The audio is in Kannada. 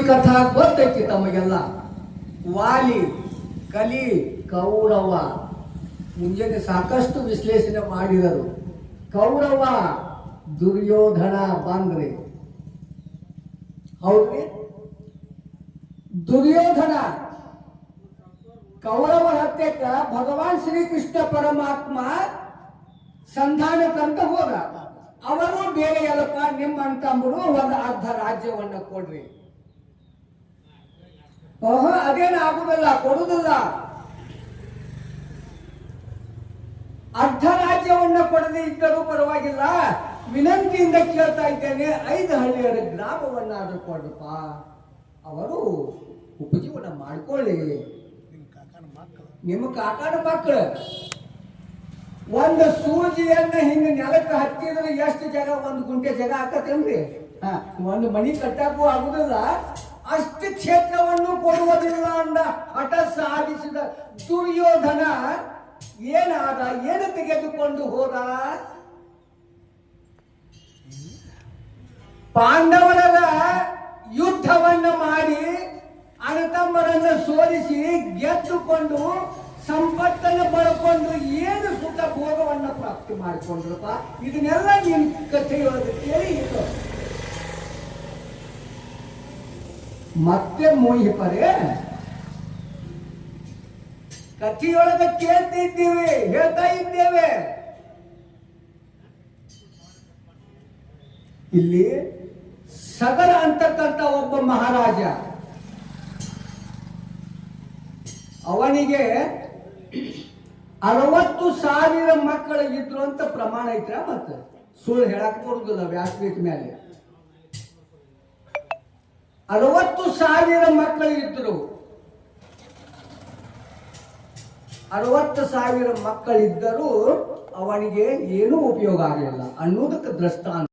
ಕಥಾ ಗೊತ್ತೈತಿ ತಮಗೆಲ್ಲ. ವಾಲಿ, ಕಲಿ, ಕೌರವ ಮುಂಜಾನೆ ಸಾಕಷ್ಟು ವಿಶ್ಲೇಷಣೆ ಮಾಡಿದರು. ಕೌರವ ದುರ್ಯೋಧನ ಬಂದ್ರಿ, ಹೌದ್ರಿ? ದುರ್ಯೋಧನ ಕೌರವ ಹತ್ಯಕ್ಕ ಭಗವಾನ್ ಶ್ರೀಕೃಷ್ಣ ಪರಮಾತ್ಮ ಸಂಧಾನಕ್ಕಂತ ಹೋದ. ಅವರು ಬೇರೆ ಎಲ್ಲಪ್ಪ ನಿಮ್ಮ ಅಂತಂಬರು ಒಂದು ಅರ್ಧ ರಾಜ್ಯವನ್ನ ಕೊಡ್ರಿ. ಅದೇನು ಆಗುದಿಲ್ಲ, ಕೊಡುದಿಲ್ಲ. ಅರ್ಧ ರಾಜ್ಯವನ್ನ ಕೊಡದೇ ಇದ್ದರೂ ಪರವಾಗಿಲ್ಲ, ವಿನಂತಿಯಿಂದ ಕೇಳ್ತಾ ಇದ್ದೇನೆ, 5 ಹಳ್ಳಿಯರ ಗ್ರಾಮವನ್ನಾದ್ರೂ ಕೊಡಪ್ಪ, ಅವರು ಉಪಜೀವನ ಮಾಡ್ಕೊಳ್ಳಿ. ನಿಮ್ಮ ಕಾಕನ ಮಕ್ಕಳು ಒಂದು ಸೂಜಿಯನ್ನ ಹಿಂಗ ನೆಲಕ್ಕೆ ಹಚ್ಚಿದ್ರೆ ಎಷ್ಟು ಜಾಗ, 1 ಗುಂಟೆ ಜಾಗ ಹಾಕತ್ತೇನ್ರಿ? ಒಂದು ಮನಿ ಕಟ್ಟಕ್ಕೂ ಆಗುದಿಲ್ಲ, ಅಷ್ಟು ಕ್ಷೇತ್ರವನ್ನು ಕೊಡುವುದಿಲ್ಲ ಅಂದ ಹಠ ಸಾಧಿಸಿದ ದುರ್ಯೋಧನ ಏನಾದ? ಏನು ತೆಗೆದುಕೊಂಡು ಹೋದ? ಪಾಂಡವರ ಯುದ್ಧವನ್ನ ಮಾಡಿ ಅಣ್ಣತಮ್ಮರನ್ನು ಸೋಲಿಸಿ ಗೆದ್ದುಕೊಂಡು ಸಂಪತ್ತನ್ನು ಪಡ್ಕೊಂಡು ಏನು ಸುಖ ಭೋಗವನ್ನ ಪ್ರಾಪ್ತಿ ಮಾಡಿಕೊಂಡ್ರಪ್ಪ. ಇದನ್ನೆಲ್ಲ ನಿನ್ ಕಥೆಯೊಳಗೆ ಕೇಳಿ ಇತ್ತು. ಮತ್ತೆ ಮೋಹಿಪರೇ ಕಥೆಯೊಳಗೆ ಕೇಳ್ತಿದ್ದೀವಿ, ಹೇಳ್ತಾ ಇದ್ದೇವೆ. ಇಲ್ಲಿ ಸಗರ ಅಂತಕ್ಕಂಥ ಒಬ್ಬ ಮಹಾರಾಜ, ಅವನಿಗೆ 60,000 ಮಕ್ಕಳು ಇದ್ರು ಅಂತ ಪ್ರಮಾಣ ಐತ್ರ. ಮತ್ತೆ ಸುಳ್ಳು ಹೇಳಕ್ ಕೊಡುದಿಲ್ಲ ವ್ಯಾಸಪೀಠ ಮೇಲೆ. 60,000 ಮಕ್ಕಳು ಇದ್ರು. 60,000 ಮಕ್ಕಳಿದ್ದರೂ ಅವನಿಗೆ ಏನೂ ಉಪಯೋಗ ಆಗಲಿಲ್ಲ ಅನ್ನೋದಕ್ಕೆ ದೃಷ್ಟಾಂತ.